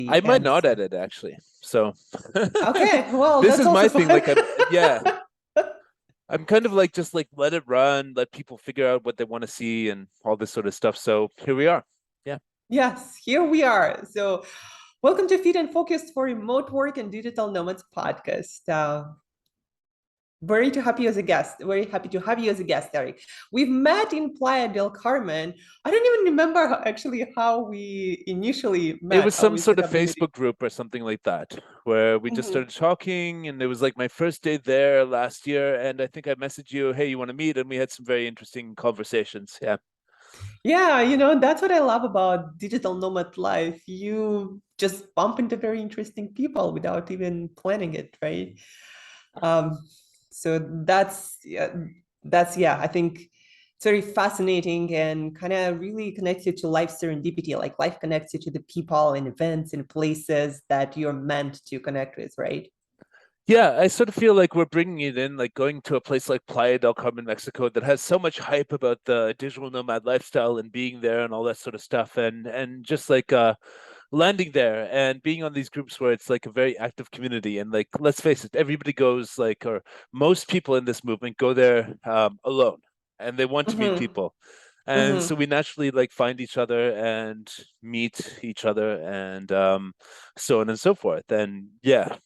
I might And not edit actually. So okay, well, this that's is also my thing. fine. Like I'm kind of like just like let it run, let people figure out what they want to see and all this sort of stuff. So here we are. Yeah. Yes, here we are. So, welcome to Feed and Focus for Remote Work and Digital Nomads podcast. Very to have you as a guest. Very happy to have you as a guest, Eric. We've met in Playa del Carmen. I don't even remember actually how we initially It met, was how some we sort set of up the meeting. Facebook group or something like that, where we just Mhm. started talking, and it was like my first day there last year, and I think I messaged you, "Hey, you want to meet?" And we had some very interesting conversations. Yeah. Yeah, that's what I love about digital nomad life. You just bump into very interesting people without even planning it, right? Um, so that's I think it's very fascinating and kind of really connects you to life serendipity. Like life connects you to the people and events and places that you're meant to connect with, right? Yeah, I sort of feel like we're bringing it in, like going to a place like Playa del Carmen, Mexico, that has so much hype about the digital nomad lifestyle and being there and all that sort of stuff, and just like landing there and being on these groups where it's like a very active community, and like let's face it, everybody goes like, or most people in this movement go there alone, and they want to meet Mm-hmm. people. And so Mm-hmm. we naturally like find each other and meet each other, and so on and so forth. And yeah,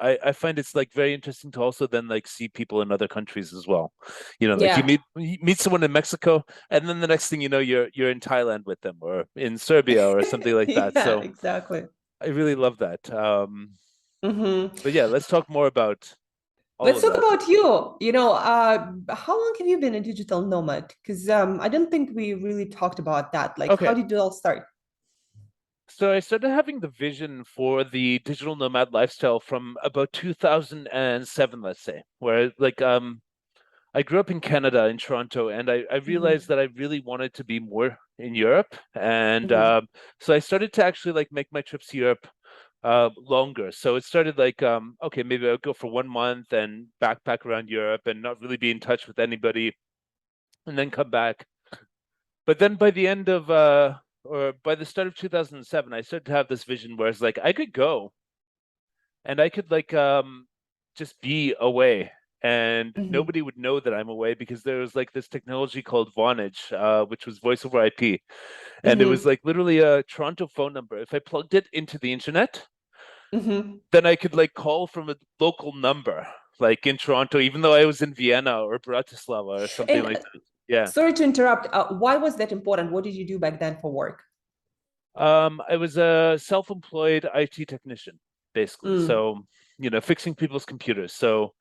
I find it's like very interesting to also then like see people in other countries as well. Like Yeah. you meet someone in Mexico, and then the next thing you know, you're in Thailand with them or in Serbia or something like that. Yeah, So exactly. I really love that. Mm-hmm. But yeah, let's talk more about all Let's of talk that. about you. How long have you been a digital nomad? Because I don't think we really talked about that. Like, how Okay. did it all start? So I started having the vision for the digital nomad lifestyle from about 2007, let's say, where like I grew up in Canada, in Toronto, and I realized Hmm. that I really wanted to be more in Europe. And Hmm. so I started to actually like make my trips to Europe longer. So it started like, okay, maybe I'll go for 1 month and backpack around Europe and not really be in touch with anybody and then come back. But then by the end of, or by the start of 2007, I started to have this vision where it's like, I could go and I could like just be away and Hmm. nobody would know that I'm away because there was like this technology called Vonage, which was voice over IP. And it was Hmm. like literally a Toronto phone number. If I plugged it into the internet, Hmm. then I could like call from a local number, like in Toronto, even though I was in Vienna or Bratislava or something And like that. Yeah. sorry to interrupt. Why was that important? What did you do back then for work? I was a self-employed IT technician, basically. Mm. So, fixing people's computers. So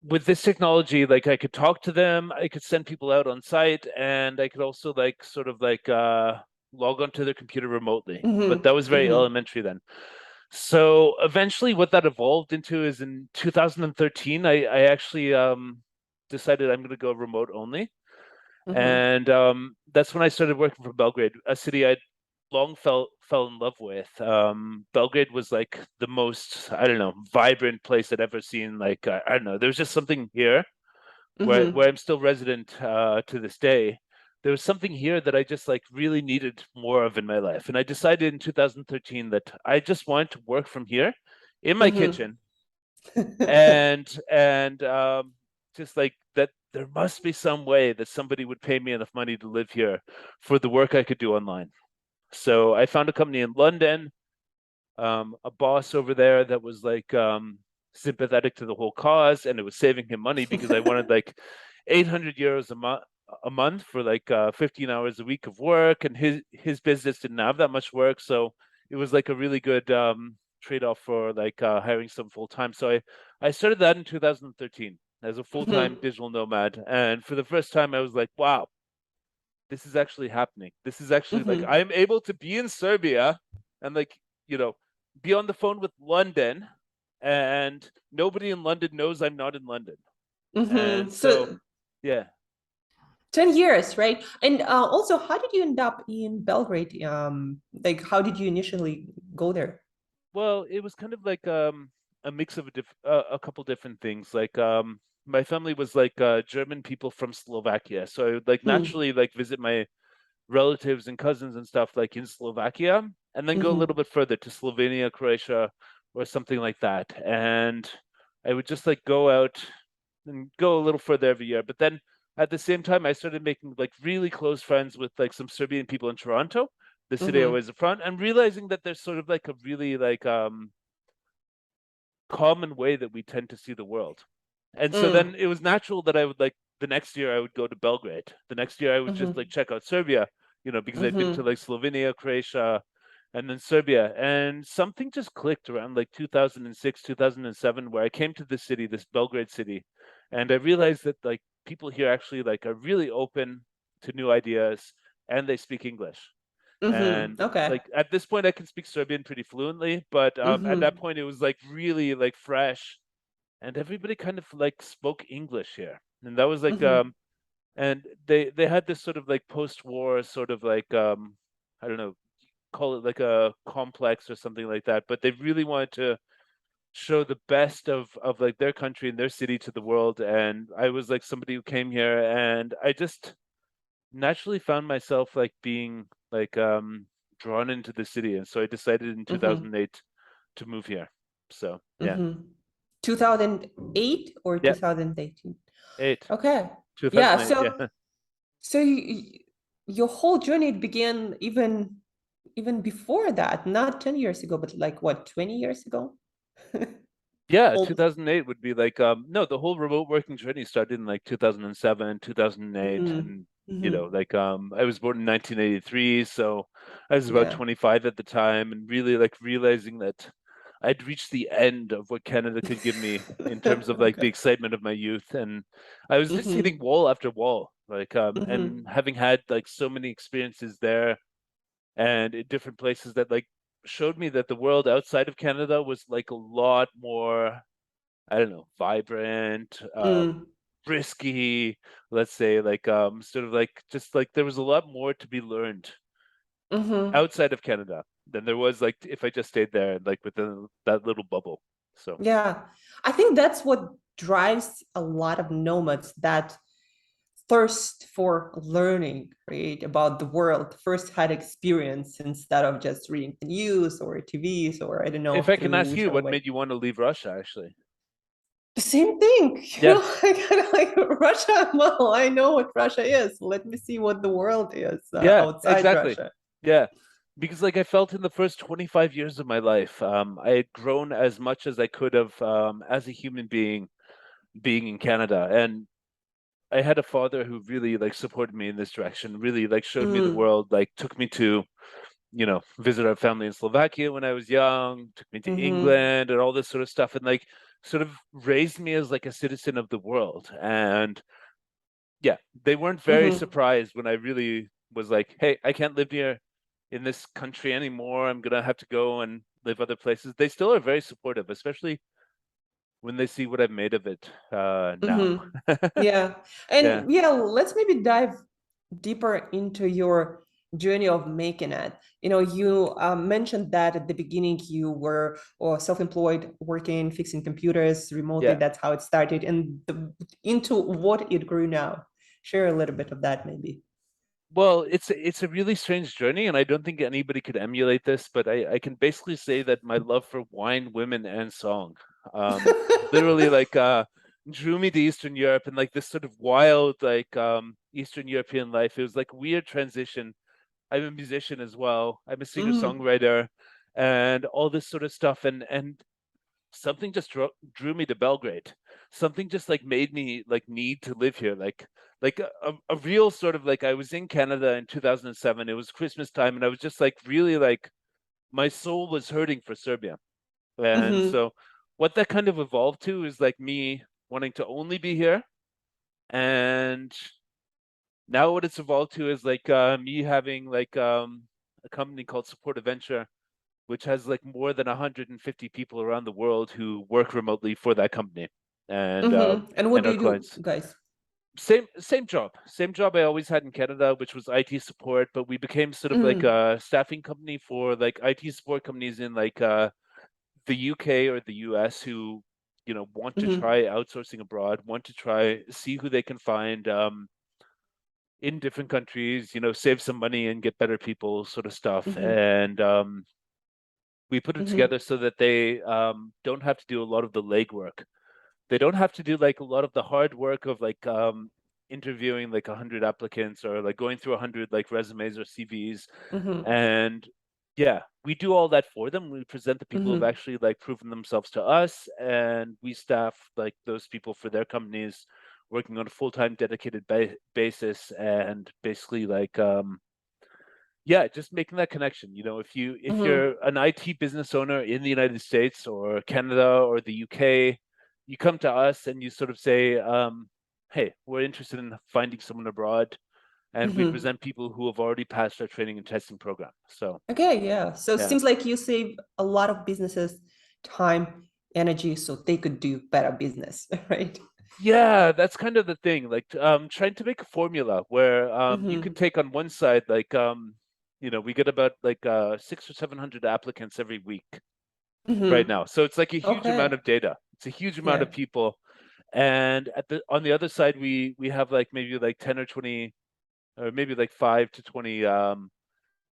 with this technology, like I could talk to them, I could send people out on site, and I could also like sort of like log onto their computer remotely. But Hmm. that was very Hmm. elementary then. So eventually what that evolved into is in 2013, I actually decided I'm going to go remote only. Hmm. And that's when I started working for Belgrade, a city I'd long fell in love with. Belgrade was like the most, I don't know, vibrant place I'd ever seen. Like I don't know, there's just something here where Hmm. I'm still resident to this day. There was something here that I just like really needed more of in my life, and I decided in 2013 that I just wanted to work from here in my Hmm. kitchen and just like that there must be some way that somebody would pay me enough money to live here for the work I could do online. So I found a company in London, a boss over there that was like sympathetic to the whole cause, and it was saving him money because I wanted like 800 euros a month for like 15 hours a week of work, and his business didn't have that much work, so it was like a really good trade-off for like hiring some full time. So I started that in 2013 as a full-time Hmm. digital nomad, and for the first time I was like, wow, this is actually happening. This is actually like Hmm. I'm able to be in Serbia and like, you know, be on the phone with London, and nobody in London knows I'm not in London. And Hmm. so, So yeah. 10 years, right? And also, how did you end up in Belgrade? Like, how did you initially go there? Well, it was kind of like a mix of a couple different things. Like my family was like German people from Slovakia. So I would like Hmm. naturally like visit my relatives and cousins and stuff like in Slovakia, and then go a little Mm-hmm. bit further to Slovenia, Croatia, or something like that. And I would just like go out and go a little further every year. But then at the same time, I started making like really close friends with like some Serbian people in Toronto, the city I Mm-hmm. was from, and realizing that there's sort of like a really like common way that we tend to see the world. And so then Mm. it was natural that I would like the next year I would go to Belgrade. The next year I would just like Mm-hmm. check out Serbia, because I'd been to Mm-hmm. like Slovenia, Croatia, and then Serbia. And something just clicked around like 2006, 2007, where I came to this city, this Belgrade city, and I realized that like people here actually like are really open to new ideas and they speak English. Mm-hmm. And Okay. like at this point I can speak Serbian pretty fluently, but at that Mm-hmm. point it was like really like fresh, and everybody kind of like spoke English here. And that was like Mm-hmm. and they had this sort of like post-war sort of like I don't know, call it like a complex or something like that, but they really wanted to show the best of like their country and their city to the world. And I was like somebody who came here, and I just naturally found myself like being like drawn into the city, and so I decided in Mm-hmm. 2008 to move here. So yeah. Mm-hmm. 2008 or Yeah, 2018? eight. Okay. Yeah. 2008, So yeah. so your whole journey began even before that, not 10 years ago, but like what, 20 years ago? Yeah, Almost. 2008 would be like no, the whole remote working journey started in like 2007, 2008, Mm-hmm. and Mm-hmm. like I was born in 1983, so I was about Yeah. 25 at the time, and really like realizing that I'd reached the end of what Canada could give me in terms of like the Okay. excitement of my youth. And I was just hitting Mm-hmm. wall after wall, like and Mm-hmm. having had like so many experiences there and in different places that like showed me that the world outside of Canada was like a lot more, I don't know, vibrant, Mm. risky, let's say, like sort of like just like there was a lot more to be learned Mm-hmm. outside of Canada than there was like if I just stayed there like within that little bubble. So Yeah. I think that's what drives a lot of nomads, that thirst for learning, right, about the world, first-hand experience instead of just reading the news or TVs or I don't if know I can through ask you, whichever what way. made you want to leave Russia, actually? The same thing, Yeah, I kind of like Russia. Well, I know what Russia is. Let me see what the world is yeah, outside exactly. Russia. Yeah. Because like I felt in the first 25 years of my life, I had grown as much as I could have as a human being in Canada. And I had a father who really like supported me in this direction, really like showed me the Mm, world, like took me to, visit our family in Slovakia when I was young, took me to mm-hmm, England and all this sort of stuff, and like sort of raised me as like a citizen of the world. And yeah, they weren't very mm-hmm, surprised when I really was like, hey, I can't live here in this country anymore. I'm gonna have to go and live other places. They still are very supportive, especially when they see what I've made of it now. mm-hmm. Yeah. Yeah, And yeah, let's maybe dive deeper into your journey of making it. You know, you mentioned that at the beginning you were self-employed, working, fixing computers remotely. yeah. That's how it started, and into what it grew now. Share a little bit of that, maybe. Well, it's a really strange journey, and I don't think anybody could emulate this, but I can basically say that my love for wine, women, and song, um, literally like drew me to Eastern Europe and like this sort of wild like Eastern European life. It was like weird transition. I'm a musician as well. I'm a Mm, singer-songwriter and all this sort of stuff, and something just drew me to Belgrade. Something just like made me like need to live here. Like a real sort of like I was in Canada in 2007. It was Christmas time, and I was just like really like my soul was hurting for Serbia. And mm-hmm, so what that kind of evolved to is like me wanting to only be here. And now what it's evolved to is like me having like a company called Support Adventure, which has like more than 150 people around the world who work remotely for that company mm-hmm. And what and do our you do, clients. guys? Same job I always had in Canada, which was IT support, but we became sort of like Mm, a staffing company for like IT support companies in like the UK or the US who want to mm-hmm, try outsourcing abroad, want to try see who they can find in different countries, save some money and get better people sort of stuff. Mm-hmm. And we put it Mm-hmm. together so that they don't have to do a lot of the legwork. They don't have to do like a lot of the hard work of like interviewing like 100 applicants or like going through 100 like resumes or CVs. Mm-hmm. And yeah, we do all that for them. We present the people who have Mm-hmm. actually like proven themselves to us, and we staff like those people for their companies, working on a full-time dedicated basis, and basically like yeah, just making that connection. If Mm-hmm. you're an IT business owner in the United States or Canada or the UK, you come to us and you sort of say, hey, we're interested in finding someone abroad, and we Mm-hmm. present people who have already passed our training and testing program. So Okay, yeah. So it yeah. seems like you save a lot of businesses time, energy, so they could do better business, right? Yeah, that's kind of the thing. Like trying to make a formula where you Mm-hmm. could take on one side, like we get about like 600 or 700 applicants every week right Mm-hmm. now. So it's like a huge amount Okay. of data. It's a huge amount Yeah. of people. And on the other side, we have like maybe like 10 or 20 or maybe like 5 to 20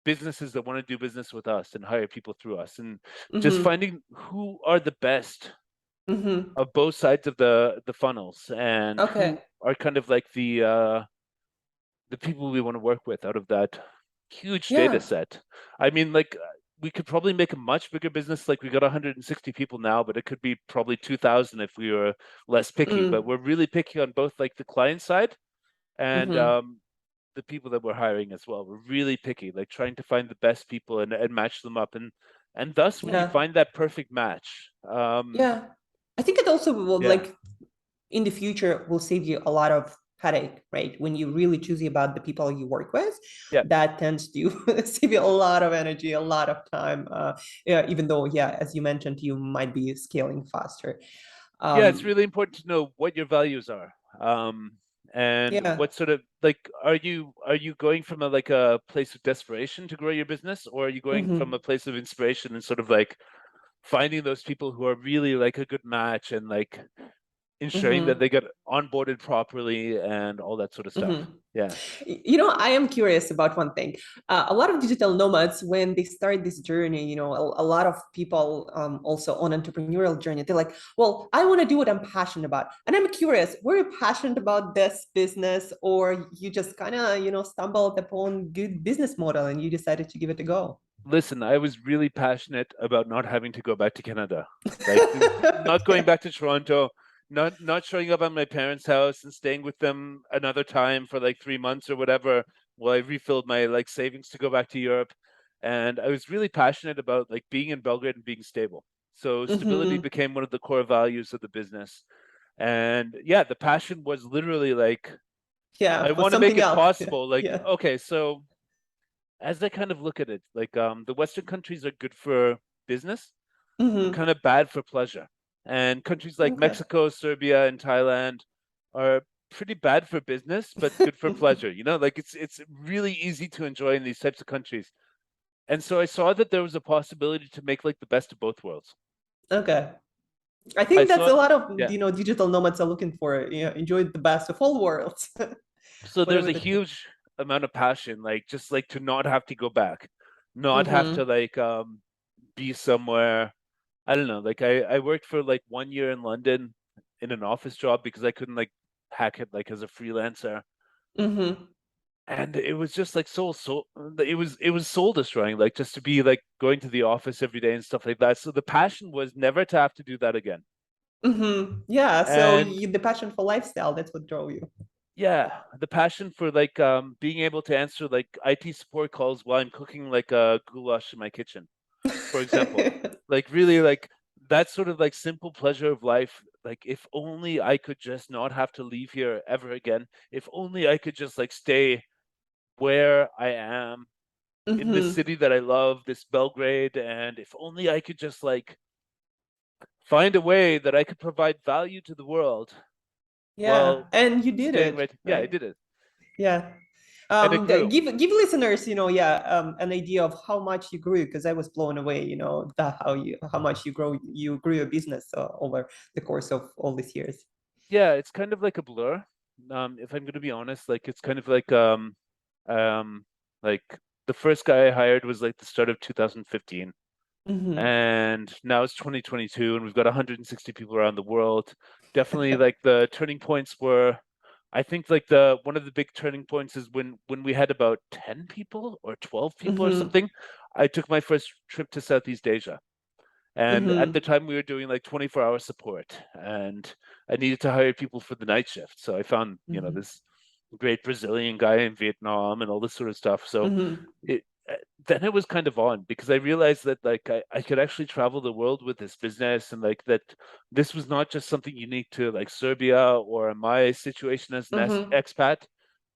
businesses that want to do business with us and hire people through us. And just Mm-hmm. finding who are the best Mm-hmm. of both sides of the funnels and who Okay. are kind of like the people we want to work with out of that huge data Yeah. set. I mean, like we could probably make a much bigger business. Like we got 160 people now, but it could be probably 2,000 if we were less picky. But Mm. we're really picky on both like the client side and Mm-hmm. the people that we're hiring as well. We're really picky, like trying to find the best people and match them up. And thus, when you Yeah. find that perfect match, Yeah. I think it also will yeah, like in the future will save you a lot of headache, right? When you really choosy about the people you work with, yeah, that tends to save you a lot of energy, a lot of time. Yeah, even though, yeah, as you mentioned, you might be scaling faster. yeah, it's Um, really important to know what your values are. And yeah. what sort of like are you going from a place of desperation to grow your business, or are you going from a Hmm. place of inspiration and sort of like finding those people who are really like a good match and like ensuring that Hmm. they get onboarded properly and all that sort of stuff? Hmm. Yeah. I am curious about one thing. A lot of digital nomads, when they start this journey, a lot of people also on entrepreneurial journey, they're like, well, I want to do what I'm passionate about. And I'm curious, were you passionate about this business or you just kind of, stumbled upon good business model and you decided to give it a go? Listen, I was really passionate about not having to go back to Canada, like not going Okay. back to Toronto, not showing up at my parents' house and staying with them another time for like 3 months or whatever while I refilled my like savings to go back to Europe. And I was really passionate about like being in Belgrade and being stable. So stability Hmm. became one of the core values of the business. And yeah, the passion was literally like, Yeah, I for want to make something it else. Yeah. possible. Like, Yeah. okay, so as I kind of look at it, like the Western countries are good for business, but Hmm. kind of bad for pleasure. And countries like Okay. Mexico, Serbia, and Thailand are pretty bad for business, but good for pleasure. Like it's really easy to enjoy in these types of countries. And so I saw that there was a possibility to make like the best of both worlds. Okay. I I think that's saw, a lot of yeah. digital nomads are looking for. Enjoy the best of all worlds, So there's whatever a that means. huge amount of passion, like just like to not have to go back, not have to Mm-hmm. like be somewhere. I don't know. Like I worked for like 1 year in London in an office job because I couldn't like hack it like as a freelancer. Mm-hmm. And it was just like it was soul destroying, like just to be like going to the office every day and stuff like that. So the passion was never to have to do that again. Mm-hmm. Yeah. So And the passion for lifestyle, that's what drove you. yeah, the passion for like being able to answer like IT support calls while I'm cooking like a goulash in my kitchen, for example. Like really like that sort of like simple pleasure of life. Like if only I could just not have to leave here ever again. If only I could just like stay where I am in this Mm-hmm. city that I love, this Belgrade, and if only I could just like find a way that I could provide value to the world Yeah. while And you did staying it, right. Yeah, I right? did it. Yeah. And it grew. Give listeners, an idea of how much you grew, because I was blown away, how much you grew your business over the course of all these years. Yeah, it's kind of like a blur. if I'm going to be honest, like it's kind of um, like the first guy I hired was like the start of 2015, Mm-hmm. and now it's 2022, and we've got 160 people around the world. Definitely, like the turning points were, I think, like the one of the big turning points is when we had about 10 people or 12 people or Mm-hmm. something. I took my first trip to Southeast Asia. And at the Mm-hmm. time, we were doing like 24-hour support, and I needed to hire people for the night shift. So I found, Mm-hmm. this great Brazilian guy in Vietnam and all this sort of stuff. So Mm-hmm. it then it was kind of on because I realized that like I could actually travel the world with this business, and like that this was not just something unique to like Serbia or my situation as an Mm-hmm. expat,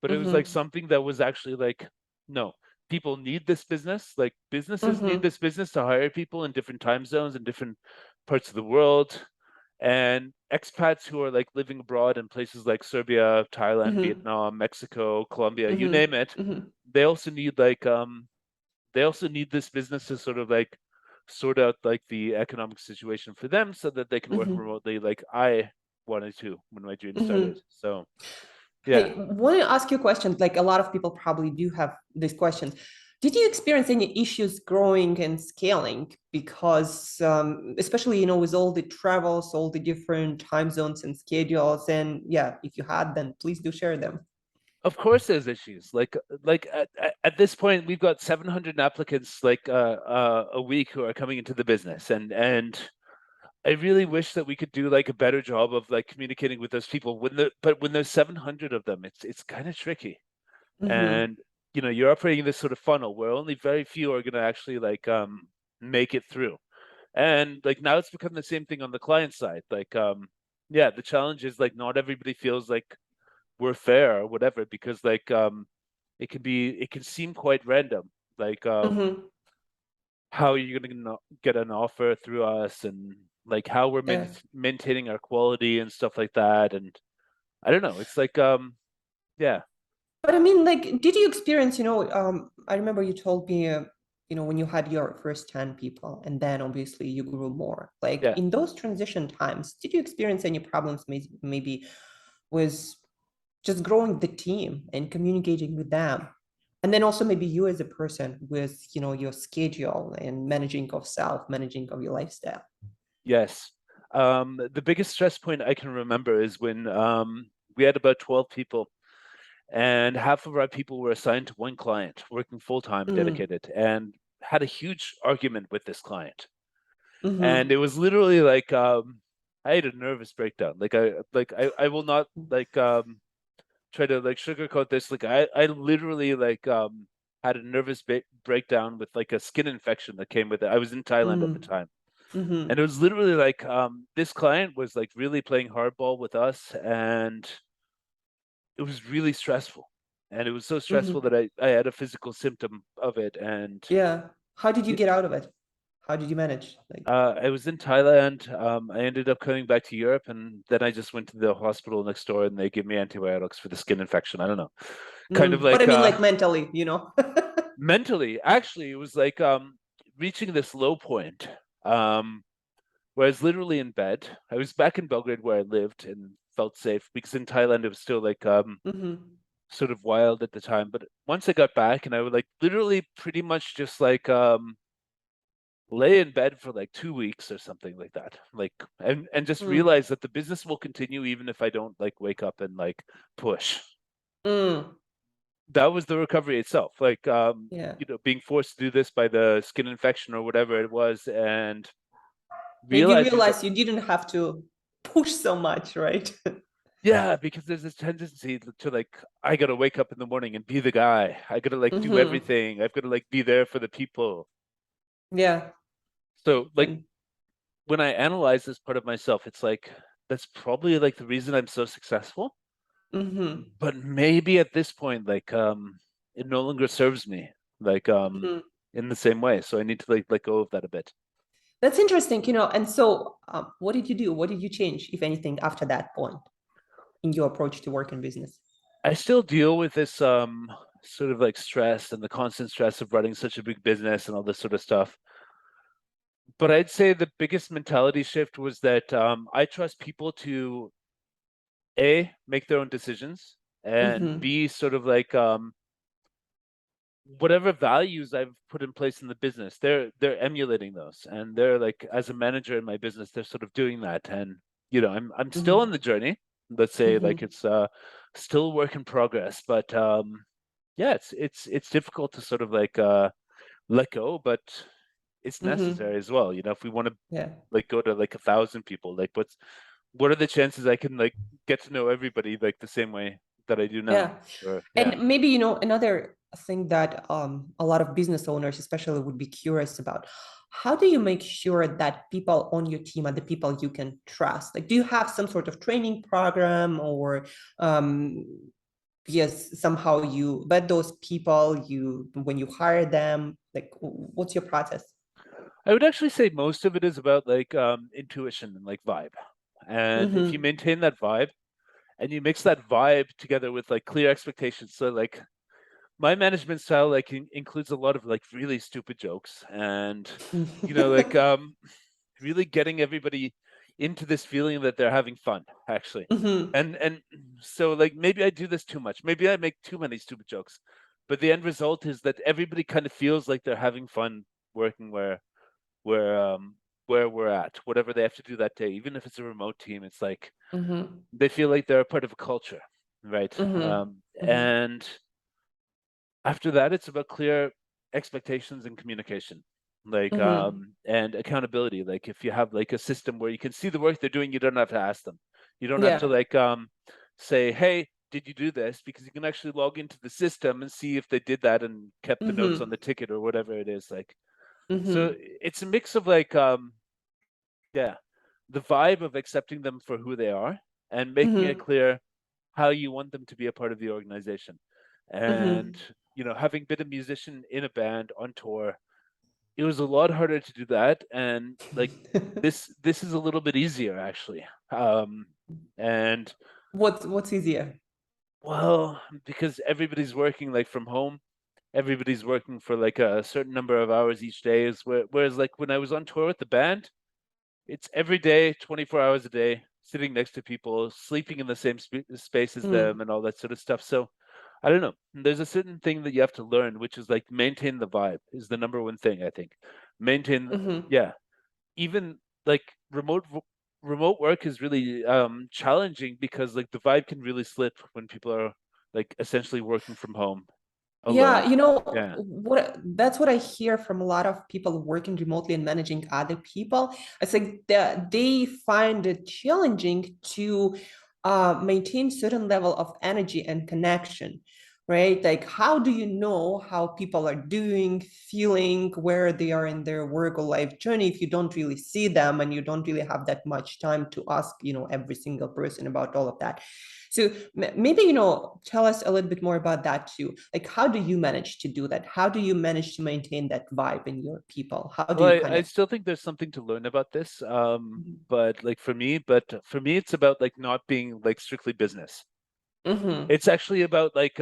but it was like Mm-hmm. something that was actually like, no, people need this business. Like businesses need Mm-hmm. this business to hire people in different time zones in different parts of the world. And expats who are like living abroad in places like Serbia, Thailand, Mm-hmm. Vietnam, Mexico, Colombia, you Mm-hmm. name it, Mm-hmm. they also need like they also need this business to sort of like sort out like the economic situation for them so that they can work Mm-hmm. remotely like I wanted to when my dream started. Mm-hmm. So yeah. Hey, want to ask you a question? Like a lot of people probably do have these questions. Did you experience any issues growing and scaling? Because especially, with all the travels, all the different time zones and schedules, and yeah, if you had, then please do share them. Of course there's issues. Like at this point we've got 700 applicants like a week who are coming into the business, and I really wish that we could do like a better job of like communicating with those people when there's 700 of them, it's kind of tricky. Mm-hmm. And you're operating this sort of funnel where only very few are going to actually like make it through. And like now it's become the same thing on the client side. Like yeah, the challenge is like not everybody feels like we're fair or whatever, because like it can seem quite random, like Mm-hmm. how you're going to get an offer through us, and like how we're Yeah. maintaining our quality and stuff like that. And I don't know, it's like yeah. But I mean, like, did you experience, I remember you told me, when you had your first 10 people and then obviously you grew more. Like Yeah, in those transition times, did you experience any problems maybe with just growing the team and communicating with them? And then also maybe you as a person with, your schedule and managing of self, managing of your lifestyle. yes. The biggest stress point I can remember is when we had about 12 people, and half of our people were assigned to one client working full time, Mm, dedicated, and had a huge argument with this client. And it mm-hmm, was literally like I had a nervous breakdown. I will not like try to like sugarcoat this. Like I literally like had a nervous breakdown with like a skin infection that came with it. I was in Thailand at the mm, time. And mm-hmm, it was literally like this client was like really playing hardball with us, and it was really stressful. And it was so stressful mm-hmm. that I had a physical symptom of it. And Yeah. How did you get out of it? How did you manage? Like, I was in Thailand. I ended up coming back to Europe, and then I just went to the hospital next door, and they gave me antibiotics for the skin infection. I don't know, kind of but I like mean, like mentally, mentally. Actually, it was like reaching this low point, um, where I was literally in bed. I was back in Belgrade where I lived and felt safe, because in Thailand it was still like hmm sort of wild at the time. But once I got back, and I would like literally pretty much just like lay in bed for like 2 weeks or something like that, like and just Mm, realize that the business will continue even if I don't like wake up and like push. mm, That was the recovery itself, like yeah. being forced to do this by the skin infection or whatever it was, and And you realizing that, realize you didn't have to push so much, right? yeah, because there's this tendency to like, I gotta wake up in the morning and be the guy, I gotta like do hmm everything, I've got to like be there for the people. Yeah. So like And when I analyze this part of myself, it's like that's probably like the reason I'm so successful. hmm But maybe at this point, like it no longer serves me like hmm in the same way. So I need to like let go of that a bit. That's interesting, And so, what did you do? What did you change, if anything, after that point in your approach to work and business? I still deal with this sort of like stress and the constant stress of running such a big business and all this sort of stuff. But I'd say the biggest mentality shift was that I trust people to A, make their own decisions, and Mm-hmm. B, sort of like whatever values I've put in place in the business, they're emulating those, and they're like, as a manager in my business, they're sort of doing that. And I'm still on Mm-hmm. the journey. Let's say like Mm-hmm. it's still work in progress, but yeah, it's difficult to sort of like let go, but it's Mm-hmm. necessary as well. If we want to Yeah. like go to like 1,000 people, like what are the chances I can like get to know everybody like the same way that I do now? Yeah. Or yeah. And maybe, another thing that a lot of business owners especially would be curious about, how do you make sure that people on your team are the people you can trust? Like, do you have some sort of training program, or um, yes, somehow you vet those people when you hire them? Like, what's your process? I would actually say most of it is about like intuition and like vibe. And if you Mm-hmm. maintain that vibe and you mix that vibe together with like clear expectations, so like my management style like includes a lot of like really stupid jokes and like really getting everybody into this feeling that they're having fun actually. Mm-hmm. And so like maybe I do this too much. Maybe I make too many stupid jokes. But the end result is that everybody kind of feels like they're having fun working where where we're at, whatever they have to do that day, even if it's a remote team, it's like Mm-hmm. they feel like they're a part of a culture, right? Mm-hmm. Mm-hmm. And after that, it's about clear expectations and communication, like Mm-hmm. and accountability. Like if you have like a system where you can see the work they're doing, you don't have to ask them. You don't have to Yeah. like say, "Hey, did you do this?" Because you can actually log into the system and see if they did that and kept the notes on Mm-hmm. the ticket or whatever it is. Like so, Mm-hmm. it's a mix of like yeah, the vibe of accepting them for who they are and making it Mm-hmm. clear how you want them to be a part of the organization. And, Mm-hmm. having been a musician in a band on tour, it was a lot harder to do that. And like this is a little bit easier actually. And What's easier? well, because everybody's working like from home, everybody's working for like a certain number of hours each day. Whereas like when I was on tour with the band, it's every day, 24 hours a day, sitting next to people, sleeping in the same space as them, Mm, and all that sort of stuff. So I don't know. There's a certain thing that you have to learn, which is like maintain the vibe is the number one thing, I think. Maintain, mm-hmm. yeah. Even like remote work is really challenging because like the vibe can really slip when people are like essentially working from home Yeah, alone. Yeah. what that's what I hear from a lot of people working remotely and managing other people. It's like that they find it challenging to maintain certain level of energy and connection, right? Like, how do you know how people are doing, feeling, where they are in their work or life journey if you don't really see them and you don't really have that much time to ask, every single person about all of that? So maybe, tell us a little bit more about that too. Like, how do you manage to do that? How do you manage to maintain that vibe in your people? How do Well, you I kind of? still think there's something to learn about this. Mhm. But like for me, it's about like not being like strictly business. Mhm. It's actually about like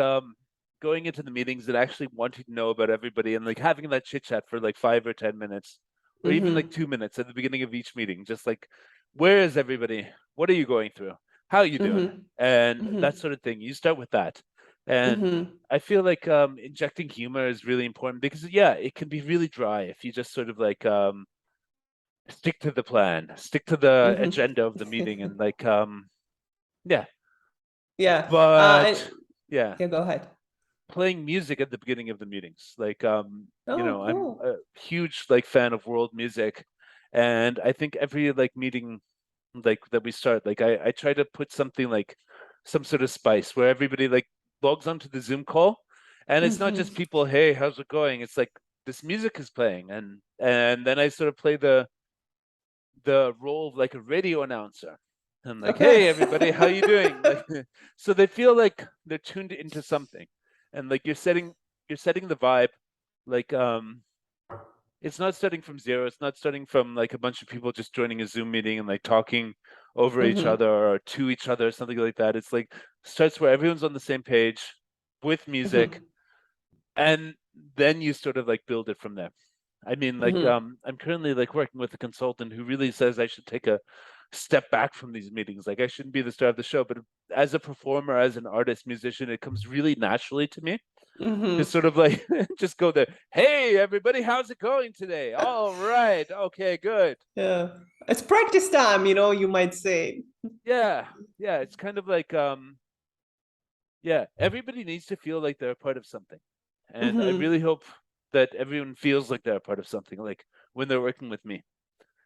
going into the meetings and actually wanting to know about everybody and like having that chit chat for like 5 or 10 minutes or even like Mhm. 2 minutes at the beginning of each meeting. Just like, where is everybody? What are you going through? How are you doing? Mhm. And that Mhm. sort of thing. You start with that. And Mhm. I feel like injecting humor is really important because yeah, it can be really dry if you just sort of like stick to the plan, stick to the Mhm. agenda of the meeting and like yeah. Yeah. But yeah, Yeah, go ahead. playing music at the beginning of the meetings. Like Oh, I'm cool. a huge like fan of world music. And I think every like meeting like that we start, like I try to put something like some sort of spice where everybody like logs onto the Zoom call and it's not Mhm. just people, hey, how's it going? It's like this music is playing and then I sort of play the role of like a radio announcer. I'm like, Okay. hey everybody, how you doing? Like so they feel like they're tuned into something. And like you're setting the vibe. Like it's not starting from zero. It's not starting from like a bunch of people just joining a Zoom meeting and like talking over each Mhm. other or to each other, something like that. It's like starts where everyone's on the same page with music, Mhm. and then you sort of like build it from there. I mean, like Mhm. I'm currently like working with a consultant who really says I should take a step back from these meetings. Like I shouldn't be the star of the show, but as a performer, as an artist, musician, it comes really naturally to me to Mm-hmm. sort of like just go there. Hey, everybody, how's it going today? All right. Okay, good. Yeah. It's practice time, you might say. Yeah. Yeah. It's kind of like, yeah, everybody needs to feel like they're a part of something. And I Mm-hmm. really hope that everyone feels like they're a part of something, like when they're working with me.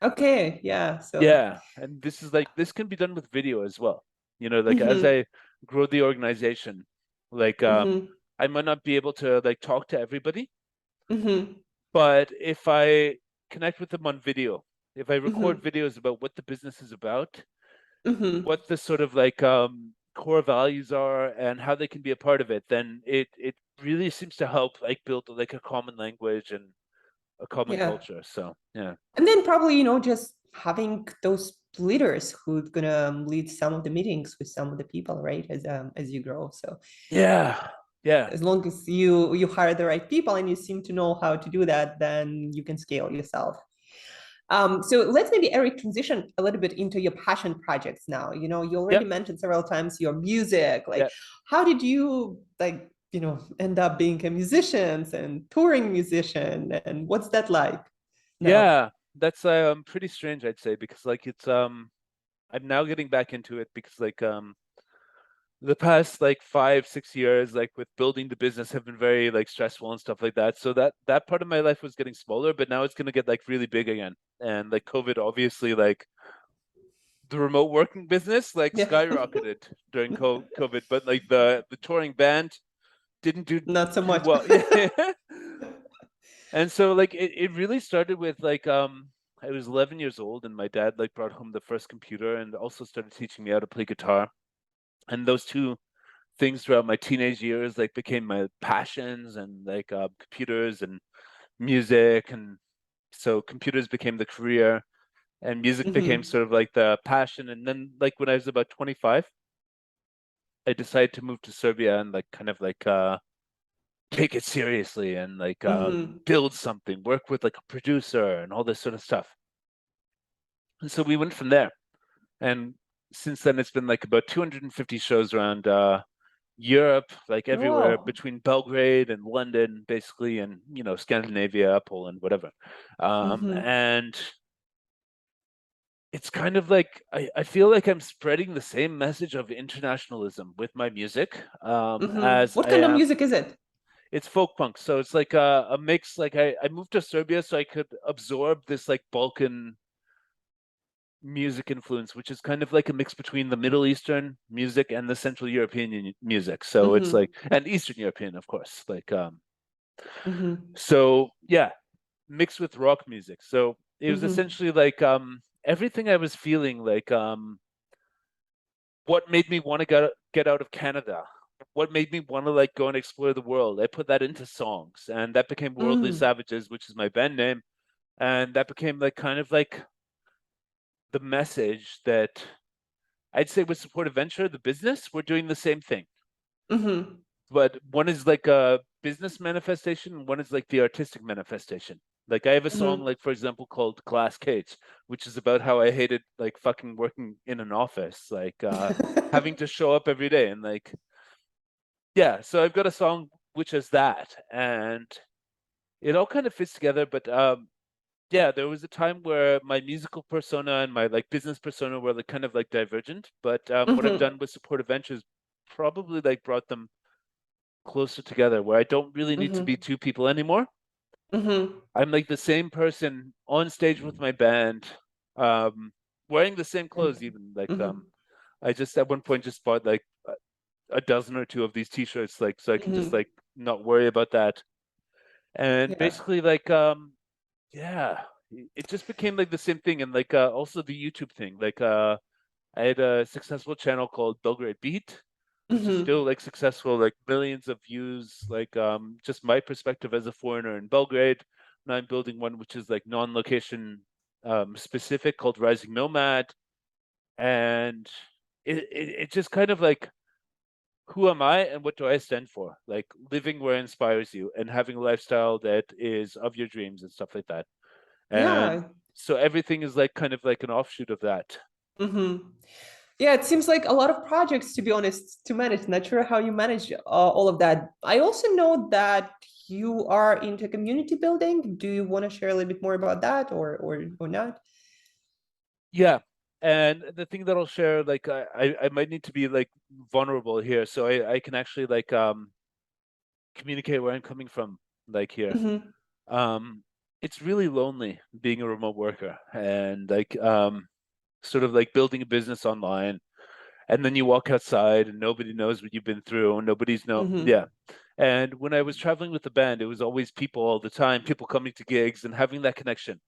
Okay, yeah. So, Yeah. And this is like, this can be done with video as well. Like as mm-hmm. I grow the organization, like, Mm-hmm. I might not be able to like talk to everybody, Mm-hmm. but if I connect with them on video, if I record Mm-hmm. videos about what the business is about, Mm-hmm. what the sort of like core values are and how they can be a part of it, then it really seems to help like build like a common language and a common Yeah. culture. So yeah. And then probably, just having those leaders who's gonna lead some of the meetings with some of the people, right? As you grow. So Yeah. Yeah. as long as you hire the right people and you seem to know how to do that, then you can scale yourself. So let's maybe, Eric, transition a little bit into your passion projects now. You already Yep. mentioned several times your music. Like, Yep. how did you like, end up being a musician and touring musician? And what's that like now? Yeah. That's pretty strange, I'd say, because like it's I'm now getting back into it because like the past like 5 6 years like with building the business have been very like stressful and stuff like that, so that part of my life was getting smaller, but now it's going to get like really big again. And like COVID, obviously, like the remote working business like Yeah, skyrocketed during COVID, but like the touring band didn't do not so too much. well. Yeah. And so like it really started with like I was 11 years old and my dad like brought home the first computer and also started teaching me how to play guitar, and those two things throughout my teenage years like became my passions, and like computers and music. And so computers became the career and music became Hmm. sort of like the passion. And then like when I was about 25, I decided to move to Serbia and like kind of like take it seriously and like Hmm. build something, work with like a producer and all this sort of stuff. And so we went from there. And since then it's been like about 250 shows around Europe, like everywhere Wow. between Belgrade and London, basically, and Scandinavia, Poland, whatever. Hmm. And it's kind of like I feel like I'm spreading the same message of internationalism with my music, Hmm. as What I kind of am. music is it? It's folk punk, so it's like a mix. Like I moved to Serbia so I could absorb this like Balkan music influence, which is kind of like a mix between the Middle Eastern music and the Central European music. So it's Hmm. like, and Eastern European, of course. Like Hmm. so yeah, mixed with rock music. So it was Hmm. essentially like everything I was feeling, like what made me want to get out of Canada, what made me want to like go and explore the world. I put that into songs, and that became Worldly Hmm. Savages, which is my band name. And that became like kind of like the message that I'd say with Support Adventure, the business, we're doing the same thing. Hmm. But one is like a business manifestation, and one is like the artistic manifestation. Like I have a song, Hmm. like for example, called Glass Cage, which is about how I hated like fucking working in an office, like having to show up every day. And like, yeah, so I've got a song which is that, and it all kind of fits together. But yeah, there was a time where my musical persona and my like business persona were like kind of like divergent. But what I've Hmm. done with Support Adventures probably like brought them closer together, where I don't really need to be Hmm. two people anymore. Hmm. I'm like the same person on stage with my band, um, wearing the same clothes even. Like Hmm. I just at one point just bought like a dozen or two of these t-shirts, like so I can just Hmm. like not worry about that. And Yeah. basically like yeah, it just became like the same thing. And like also the YouTube thing. Like I had a successful channel called Belgrade Beat, which is Hmm. still like successful, like millions of views. Like just my perspective as a foreigner in Belgrade. And I'm building one which is like non-location specific called Rising Nomad. And it just kind of like, who am I and what do I stand for? Like living where inspires you and having a lifestyle that is of your dreams and stuff like that. And Yeah. so everything is like kind of like an offshoot of that. Hmm. Yeah, it seems like a lot of projects, to be honest, to manage. Not sure how you manage all of that. I also know that you are into community building. Do you want to share a little bit more about that, or not? Yeah. And the thing that I'll share, like I might need to be like vulnerable here, so I can actually like communicate where I'm coming from, like here. Hmm. Um, it's really lonely being a remote worker and like sort of like building a business online, and then you walk outside and nobody knows what you've been through, and nobody's know Hmm. yeah. And when I was traveling with the band, it was always people all the time, people coming to gigs and having that connection.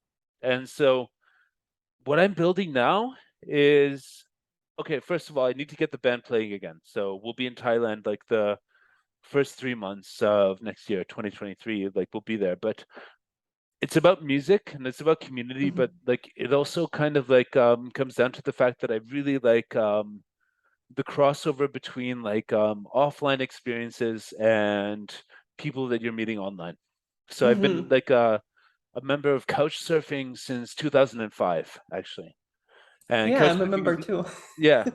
And so what I'm building now is okay, first of all, I need to get the band playing again. So we'll be in Thailand like the first 3 months of next year, 2023, like we'll be there. But it's about music and it's about community, but Hmm. like it also kind of like comes down to the fact that I really like the crossover between like offline experiences and people that you're meeting online. So I've been Hmm. like a member of couch surfing since 2005, actually. And Yeah, couch I'm a surfing member is, too. yeah,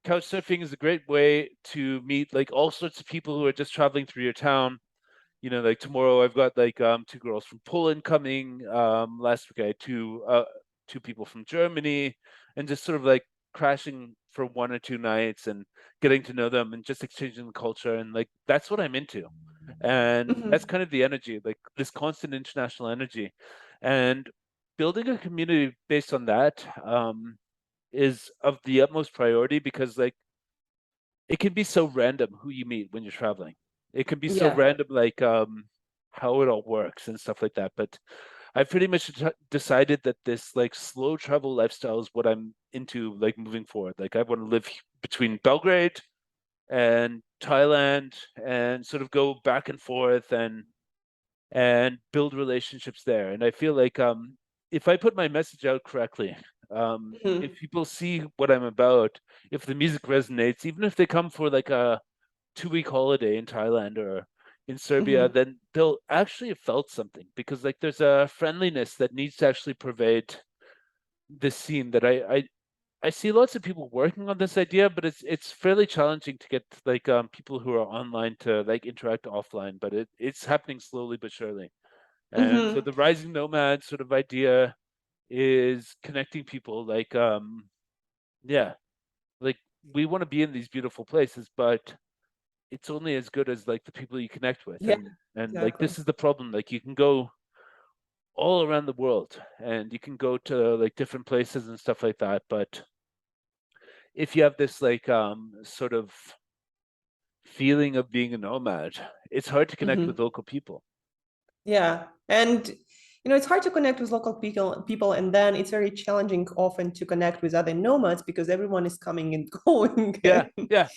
couch surfing is a great way to meet like all sorts of people who are just traveling through your town. You know, like tomorrow I've got like two girls from Poland coming. Last week I had two people from Germany, and just sort of like crashing for 1 or 2 nights and getting to know them and just exchanging the culture, and like that's what I'm into. And that's Hmm. kind of the energy, like this constant international energy. And building a community based on that is of the utmost priority because like it can be so random who you meet when you're traveling. It can be so Yeah. random, like how it all works and stuff like that. But I've pretty much decided that this like slow travel lifestyle is what I'm into, like moving forward. Like I want to live between Belgrade and Thailand and sort of go back and forth and build relationships there. And I feel like if I put my message out correctly, if Hmm. people see what I'm about, if the music resonates, even if they come for like a 2 week holiday in Thailand or in Serbia, Hmm. then they'll actually have felt something because like there's a friendliness that needs to actually pervade this scene that I see lots of people working on this idea, but it's fairly challenging to get like people who are online to like interact offline, but it's happening slowly but surely. And so Hmm. the rising nomad sort of idea is connecting people like yeah, like we want to be in these beautiful places, but it's only as good as like the people you connect with. Yeah, And like exactly. this is the problem. Like you can go all around the world and you can go to like different places and stuff like that, but if you have this like sort of feeling of being a nomad, it's hard to connect with Hmm. local people. Yeah, and it's hard to connect with local people, and then it's very challenging often to connect with other nomads because everyone is coming and going. Yeah, And yeah,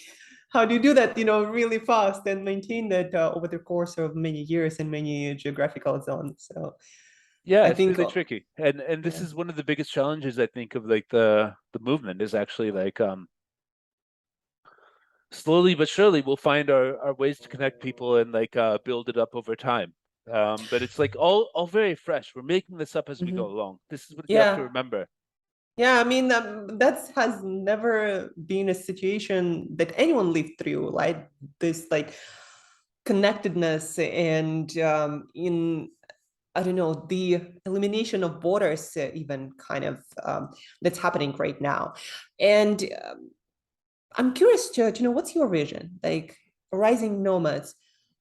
how do you do that, really fast and maintain that over the course of many years and many geographical zones? So yeah, I it's think, really tricky. And this yeah. is one of the biggest challenges I think of like the movement is actually like slowly but surely we'll find our ways to connect people and like build it up over time. But it's like all very fresh. We're making this up as we go Mhm. along. This is what you have to Yeah. remember. Yeah, I mean, that has never been a situation that anyone lived through, like this, like connectedness and in I don't know, the elimination of borders, even kind of that's happening right now. And I'm curious to know what's your vision, like rising nomads.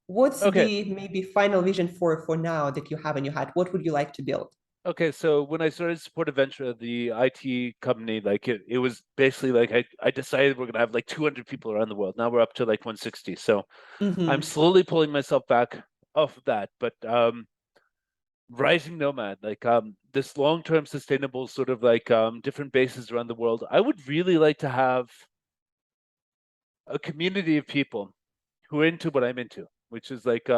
What's Okay. the maybe final vision for now that you have in your head? What would you like to build? Okay, so when I started Support Adventure, the IT company, like it was basically like I decided we're gonna have like 200 people around the world. Now we're up to like 160. So I'm Hmm. slowly pulling myself back off of that. But rising nomad, like this long-term sustainable sort of like different bases around the world. I would really like to have a community of people who are into what I'm into, which is like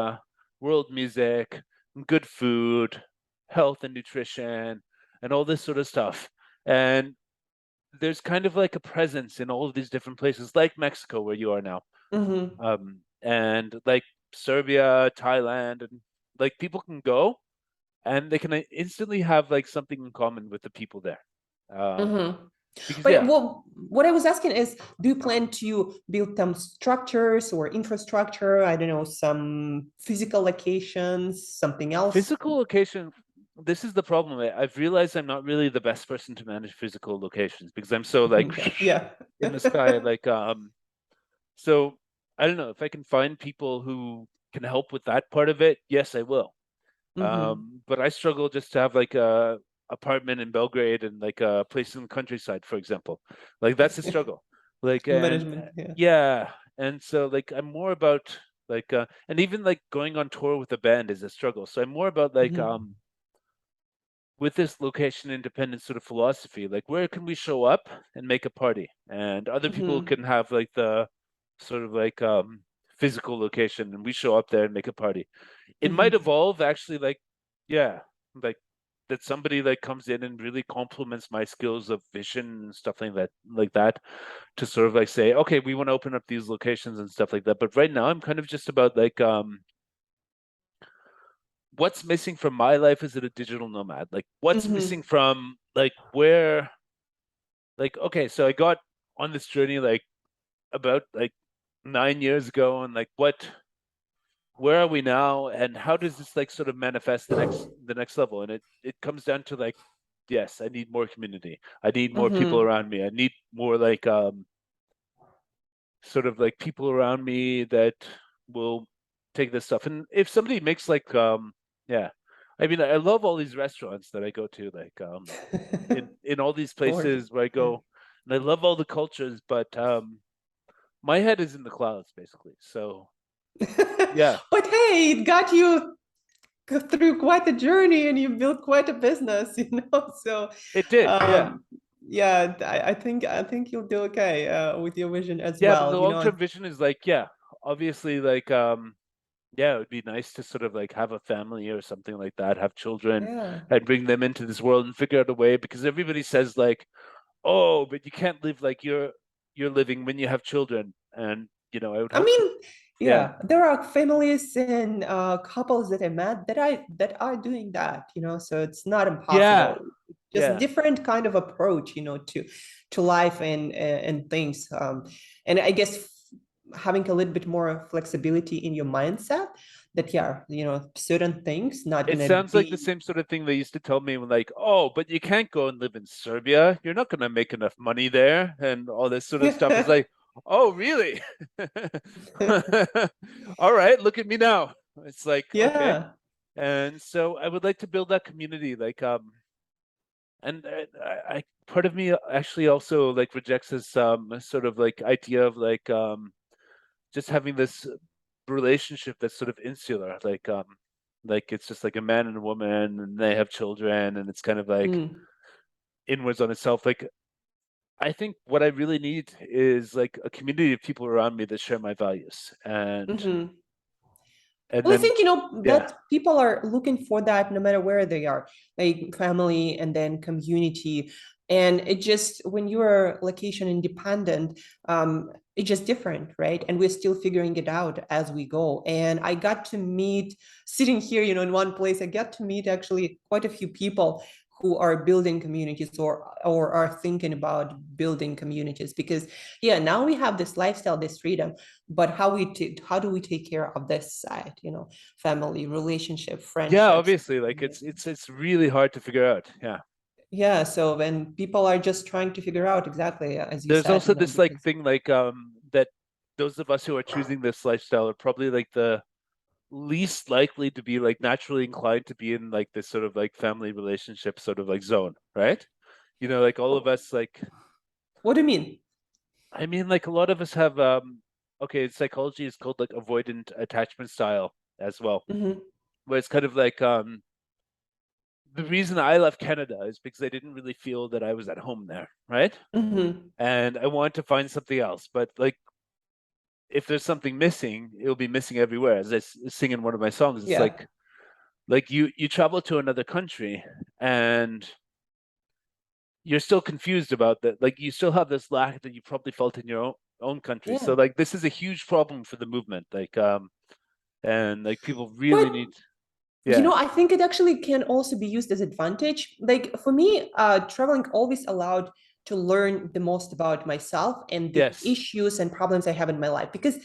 world music, good food, health and nutrition, and all this sort of stuff. And there's kind of like a presence in all of these different places, like Mexico, where you are now, Hmm. and like Serbia, Thailand, and like people can go and they can instantly have like something in common with the people there. Um, Hmm. Because But yeah, what I was asking is, do you plan to build some structures or infrastructure? I don't know, some physical locations, something else? physical location, this is the problem. I've realized I'm not really the best person to manage physical locations because I'm so like Yeah. in the sky. Like so I don't know if I can find people who can help with that part of it. Yes, I will. Hmm. But I struggle just to have like a apartment in Belgrade and like a place in the countryside, for example. Like that's a struggle. Like and Management, yeah. yeah, and so like I'm more about like and even like going on tour with a band is a struggle. So I'm more about like Hmm. with this location independent sort of philosophy, like where can we show up and make a party, and other people Hmm. can have like the sort of like physical location, and we show up there and make a party. It might Hmm. evolve actually, like yeah, like that somebody like comes in and really complements my skills of vision and stuff like that to sort of like say, okay, we want to open up these locations and stuff like that. But right now I'm kind of just about like what's missing from my life as a digital nomad? Like what's missing Hmm. from like where like okay, so I got on this journey like about like 9 years ago, and like what where are we now, and how does this like sort of manifest the next level? And it comes down to like, yes, I need more community. I need more people Hmm. around me. I need more like sort of like people around me that will take this stuff. And if somebody makes like yeah. I mean, I love all these restaurants that I go to, like in all these Of course. places where I Yeah. go, and I love all the cultures, but my head is in the clouds basically. So yeah, But hey, it got you through quite a journey and you built quite a business, So it did. Yeah. um yeah, I think you'll do okay with your vision as Yeah, but the well, long-term vision is like, yeah, obviously like yeah, it would be nice to sort of like have a family or something like that, have children yeah. and bring them into this world and figure out a way, because everybody says like, "Oh, but you can't live like you're living when you have children." And I would I hope to, mean, yeah. yeah, there are families and couples that I met that are doing that, so it's not Yeah. impossible. Just Yeah. different kind of approach, to life and things. And I guess having a little bit more flexibility in your mindset that yeah, certain things not It gonna sounds like the be. same sort of thing they used to tell me when like, "Oh, but you can't go and live in Serbia. You're not going to make enough money there," and all this sort of stuff. Is like, "Oh, really?" All right, look at me now. It's like, okay. Yeah. And so I would like to build that community, like and part of me actually also like rejects this sort of like idea of just having this relationship that's sort of insular, like it's just like a man and a woman and they have children and it's kind of like Mm. inwards on itself. Like I think what I really need is like a community of people around me that share my values, Hmm. and Well, I then think, yeah. that people are looking for that no matter where they are, like family and then community. And it just, when you are location independent, it's just different, right? And we're still figuring it out as we go. And I got to meet, sitting here, in one place, I got to meet actually quite a few people who are building communities or are thinking about building communities because yeah, now we have this lifestyle, this freedom, but how do we take care of this side, family, relationship, Yeah, friendships. obviously, like it's really hard to figure out. Yeah. Yeah, so when people are just trying to figure out exactly as you There's said, also this like because thing like that those of us who are choosing this lifestyle are probably like the least likely to be like naturally inclined to be in like this sort of like family relationship sort of like zone, right? Like all of us like what do you mean? I mean like a lot of us have okay, psychology is called like avoidant attachment style as well, Hmm. where it's kind of like the reason I left Canada is because I didn't really feel that I was at home there, right? Hmm. And I wanted to find something else. But like if there's something missing, it'll be missing everywhere. As I sing in one of my songs, it's Yeah. like you travel to another country and you're still confused about that. Like you still have this lack that you probably felt in your own country. So Yeah. like this is a huge problem for the movement. Like and like people really But need. Yeah. I think it actually can also be used as advantage. Like for me, traveling always allowed to learn the most about myself and the Yes. issues and problems I have in my life. Because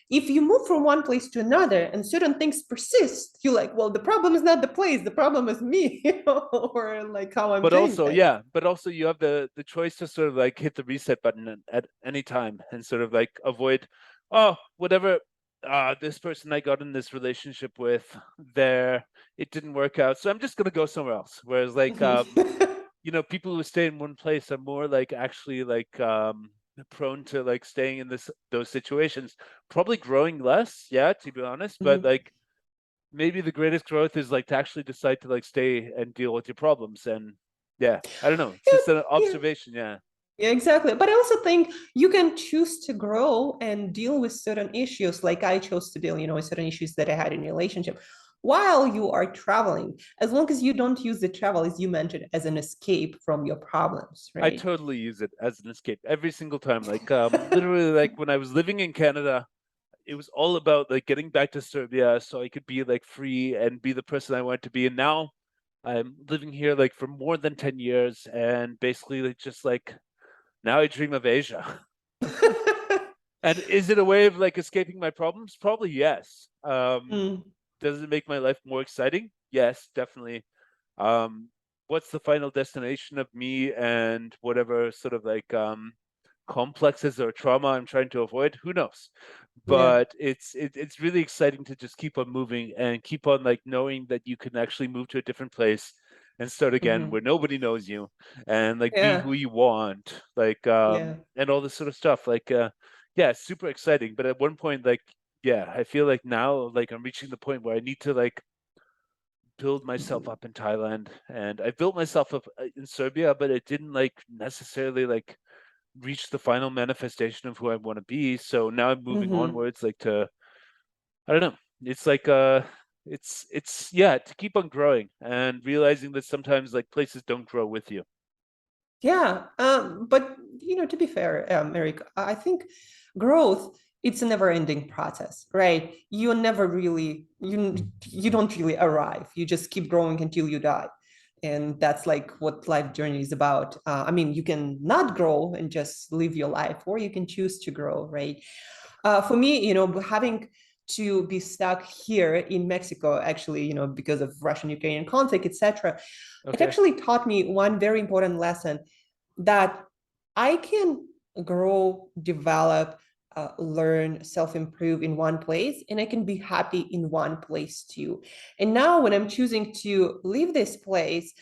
if you move from one place to another and certain things persist, you're like, well, the problem is not the place, the problem is me, or like how I'm But doing also, things. yeah, but also you have the choice to sort of like hit the reset button at any time and sort of like avoid, oh, whatever, this person I got in this relationship with, there, it didn't work out, so I'm just gonna go somewhere else. Whereas like people who stay in one place are more like actually like prone to like staying in those situations, probably growing less, yeah, to be honest, but Mhm. like maybe the greatest growth is like to actually decide to like stay and deal with your problems. And yeah, I don't know, it's Yeah, just an yeah. observation. Yeah. Yeah, exactly. But I also think you can choose to grow and deal with certain issues, like I chose to deal, with certain issues that I had in a relationship while you are traveling, as long as you don't use the travel, as you mentioned, as an escape from your problems, I right? totally use it as an escape every single time. Like literally like when I was living in Canada, it was all about like getting back to Serbia so I could be like free and be the person I wanted to be. And now I'm living here like for more than 10 years and basically like just like now I dream of Asia. And is it a way of like escaping my problems? Probably yes. Mm, Does it make my life more exciting? Yes, definitely. Um, what's the final destination of me and whatever sort of like complexes or trauma I'm trying to avoid? Who knows? yeah. But it's really exciting to just keep on moving and keep on like knowing that you can actually move to a different place and start again Mhm. where nobody knows you and like be Yeah. who you want, like Yeah. and all this sort of stuff. Like yeah, it's super exciting. But at one point, like yeah, I feel like now like I'm reaching the point where I need to like build myself up in Thailand, and I built myself up in Serbia, but it didn't like necessarily like reach the final manifestation of who I want to be. So now I'm moving Mhm. onwards, like to I don't know. It's like it's yeah, to keep on growing and realizing that sometimes like places don't grow with you. Yeah, but to be fair, Eric, I think growth it's a never-ending process, right? You never really you don't really arrive. You just keep growing until you die, and that's like what life journey is about. I mean, you can not grow and just live your life, or you can choose to grow, right? For me, having to be stuck here in Mexico, actually, because of Russian-Ukrainian conflict, etc., it Okay. actually taught me one very important lesson that I can grow, develop, learn, self-improve in one place, and I can be happy in one place too. And now, when I'm choosing to leave this place,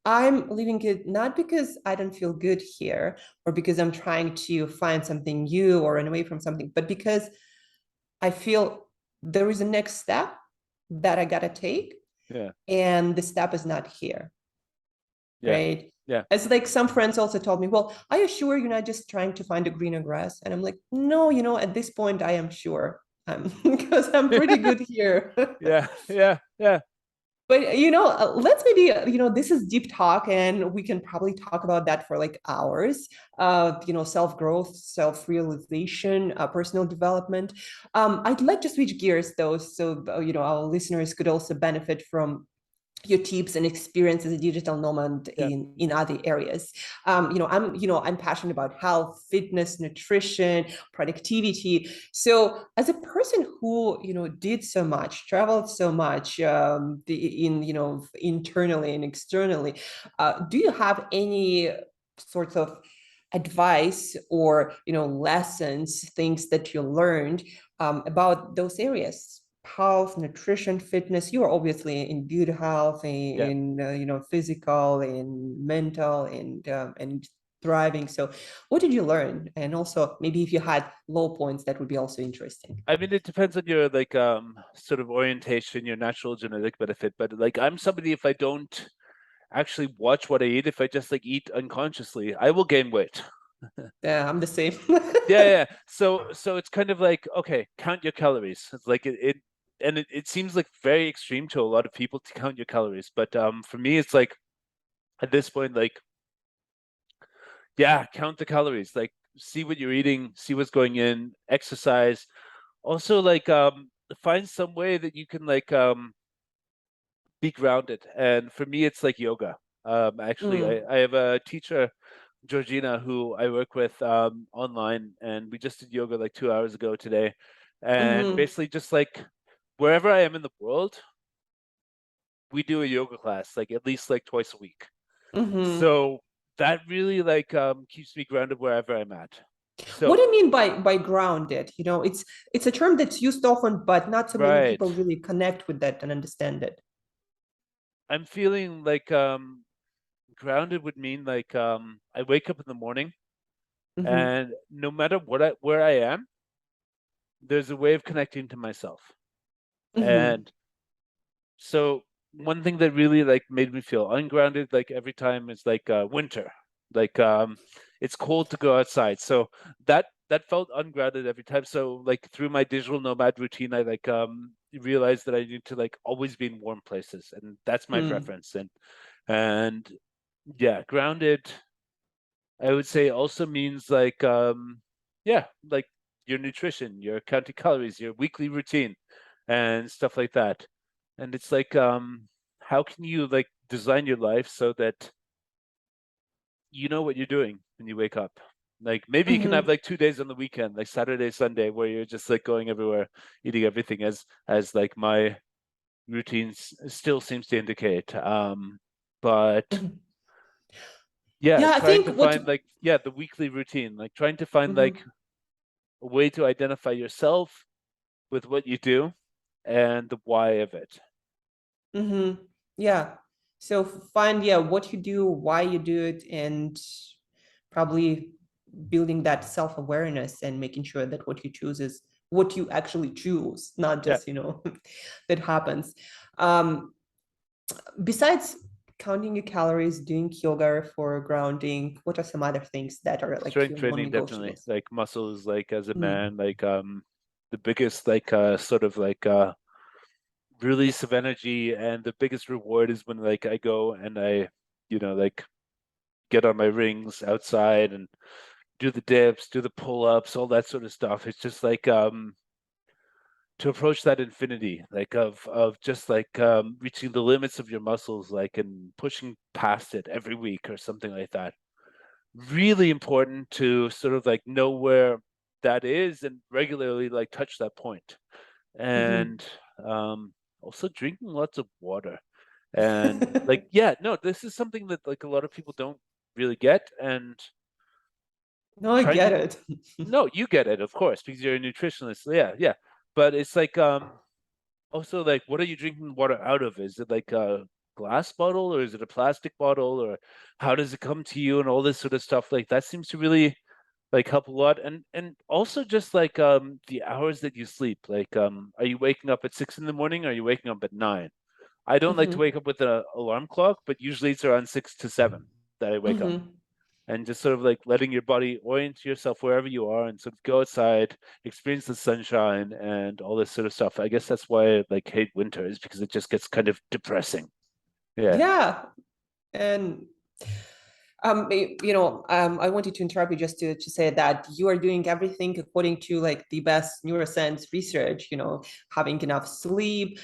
I'm leaving it not because I don't feel good here or because I'm trying to find something new or run away from something, but because I feel there is a next step that I gotta take, Yeah. and the step is not here, Yeah. right? Yeah. As like some friends also told me, well, are you sure you're not just trying to find a greener grass? And I'm like, no, at this point, I am sure. Because I'm pretty good here. Yeah. Yeah. Yeah. But let's maybe this is deep talk, and we can probably talk about that for like hours. Self growth, self realization, personal development. I'd like to switch gears though, so our listeners could also benefit from your tips and experience as a digital nomad Yeah. in other areas. I'm passionate about health, fitness, nutrition, productivity. So as a person who did so much, traveled so much, internally and externally, do you have any sorts of advice or lessons, things that you learned about those areas? Health, nutrition, fitness. You are obviously in good health, Yeah. in physical, in mental, and thriving. So, what did you learn? And also, maybe if you had low points, that would be also interesting. I mean, it depends on your like sort of orientation, your natural genetic benefit. But like I'm somebody, if I don't actually watch what I eat, if I just like eat unconsciously, I will gain weight. Yeah, I'm the same. Yeah, yeah. So it's kind of like, okay, count your calories. It's like it seems like very extreme to a lot of people to count your calories. But for me it's like at this point, like, yeah, count the calories. Like see what you're eating, see what's going in, exercise. Also like find some way that you can like be grounded. And for me, it's like yoga. Actually, Mm, I have a teacher, Georgina, who I work with online, and we just did yoga like 2 hours ago today. And mm-hmm, basically, just like wherever I am in the world, we do a yoga class like at least like twice a week. mm-hmm. So that really like keeps me grounded wherever I'm at. What So do you mean by grounded? You know, it's a term that's used often, but not so many right, people really connect with that and understand it. I'm feeling like grounded would mean like I wake up in the morning Mm-hmm, and no matter where I am, there's a way of connecting to myself. mm-hmm, And so one thing that really like made me feel ungrounded like every time is like winter. Like it's cold to go outside. So that felt ungrounded every time. So like through my digital nomad routine, I like realized that I need to like always be in warm places, and that's my mm, preference. And yeah, grounded I would say also means like yeah, like your nutrition, your counting calories, your weekly routine and stuff like that. And it's like how can you like design your life so that you know what you're doing when you wake up? Like maybe you can have mm-hmm, like 2 days on the weekend, like Saturday, Sunday, where you're just like going everywhere, eating everything as like my routines still seems to indicate. But mm-hmm. yeah, Yeah, I trying think to what. find like yeah, the weekly routine, like trying to find like Mhm, a way to identify yourself with what you do and the why of it. mhm. Yeah. So find, yeah, what you do, why you do it, and probably building that self-awareness and making sure that what you choose is what you actually choose, not Yeah. just, that happens. Um, Besides counting your calories, doing yoga for grounding, what are some other things that are like Strength your training definitely. non-negotiables? Like muscles, like as a Mm, man, like the biggest like sort of like release of energy and the biggest reward is when like I go and I, like get on my rings outside and do the dips, do the pull-ups, all that sort of stuff. It's just like to approach that infinity, like of just like reaching the limits of your muscles, like and pushing past it every week or something like that. Really important to sort of like know where that is and regularly like touch that point. mhm. And also drinking lots of water. And like, yeah, no, this is something that like a lot of people don't really get. And No, I trying get to it. no, you get it, of course, because you're a nutritionist. Yeah, yeah. But it's like also like what are you drinking water out of? Is it like a glass bottle or is it a plastic bottle or how does it come to you and all this sort of stuff? Like that seems to really like help a lot. And also just like the hours that you sleep. Like are you waking up at 6 in the morning or are you waking up at 9? I don't like to Mhm, wake up with an alarm clock, but usually it's around 6 to 7 that I wake up mhm. and just sort of like letting your body orient yourself wherever you are and sort of go outside, experience the sunshine and all this sort of stuff. I guess that's why I like hate winter is because it just gets kind of depressing. Yeah. Yeah, and I wanted to interrupt you just to say that you are doing everything according to like the best neuroscience research, having enough sleep,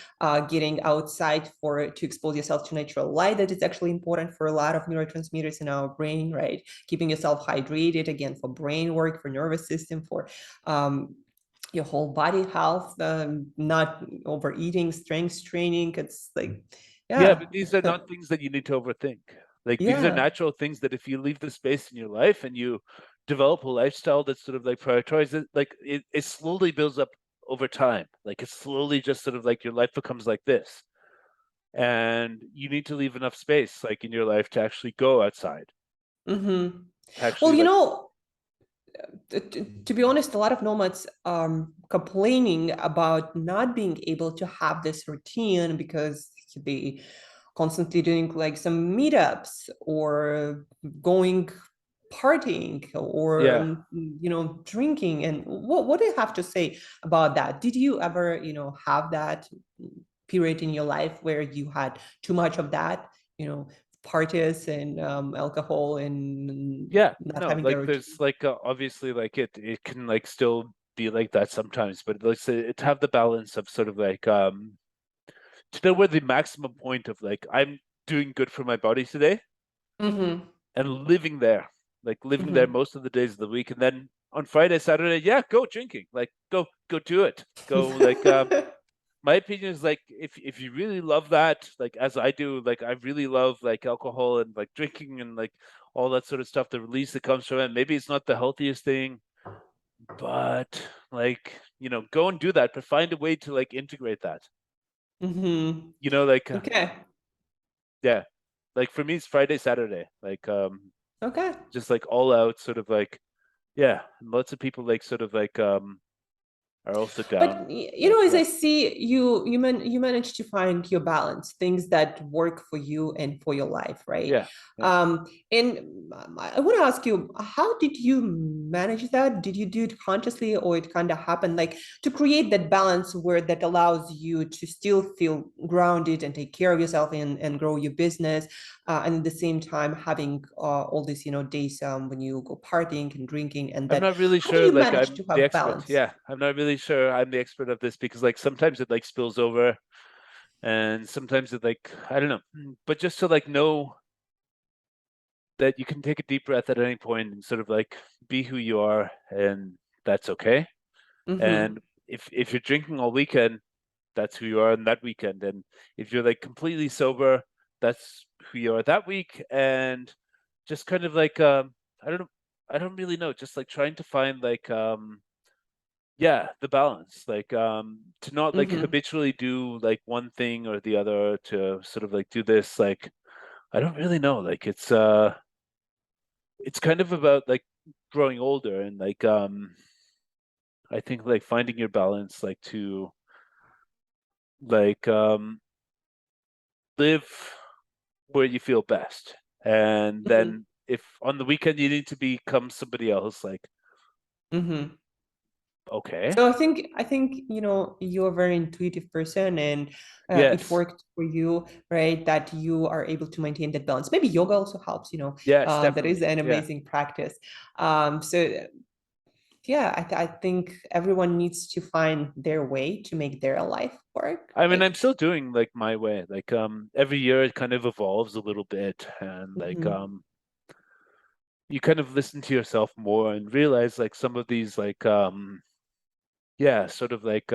getting outside to expose yourself to natural light. That is actually important for a lot of neurotransmitters in our brain, right? Keeping yourself hydrated, again, for brain work, for nervous system, for your whole body health, not overeating, strength training. It's like, Yeah, yeah, but these are not things that you need to overthink. Like these are yeah. natural things that if you leave the space in your life and you develop a lifestyle that sort of like prioritizes, like it slowly builds up over time. Like it slowly just sort of like your life becomes like this. And you need to leave enough space like in your life to actually go outside, Mm-hmm. to Well, actually like to be honest, a lot of nomads complaining about not being able to have this routine because they constantly doing like some meetups or going partying or yeah. drinking. And what do you have to say about that? Did you ever have that period in your life where you had too much of that, parties and alcohol and Yeah, not no, having a like routine? there's like obviously like it can like still be like that sometimes, but let's say it have the balance of sort of like to know where the maximum point of like I'm doing good for my body today Mm-hmm. and living there, like living there Mm-hmm. most of the days of the week. And then on Friday, Saturday, yeah, go drinking, like go do it. Go like my opinion is like if you really love that, like as I do, like I really love like alcohol and like drinking and like all that sort of stuff, the release that comes from it. Maybe it's not the healthiest thing, but like, go and do that, but find a way to like integrate that. Mm-hmm. Like Okay. yeah. Like for me it's Friday, Saturday. Like Okay. just like all out sort of like yeah. And lots of people like sort of like are also But down. you Like know, as yeah. I see you managed to find your balance, things that work for you and for your life, right? Yeah. Yeah. And I want to ask you, how did you manage that? Did you do it consciously, or it kind of happened, like to create that balance where that allows you to still feel grounded and take care of yourself and grow your business, and at the same time having all these, days when you go partying and drinking, and I'm that, not really how do sure, you like manage I'm to the have expert. balance? Yeah, I'm not really sure I'm the expert of this because like sometimes it like spills over and sometimes it like I don't know. But just to like know that you can take a deep breath at any point and sort of like be who you are and that's okay. Mm-hmm. And if you're drinking all weekend, that's who you are on that weekend. And if you're like completely sober, that's who you are that week. And just kind of like I don't know, I don't really know, just like trying to find like yeah, the balance, like to not like Mm-hmm. habitually do like one thing or the other, to sort of like do this like I don't really know, like it's kind of about like growing older and like I think like finding your balance, like to like live where you feel best. And Mm-hmm. then if on the weekend you need to become somebody else, like Mm-hmm. okay. So I think you're a very intuitive person, and it Yes. worked for you, right? That you are able to maintain that balance. Maybe yoga also helps. Yes, That is definitely. an Yeah. amazing practice. So yeah, I think everyone needs to find their way to make their life work. I mean, I'm Like, still doing like my way. Like every year it kind of evolves a little bit and like mhm, you kind of listen to yourself more and realize like some of these like yeah, sort of like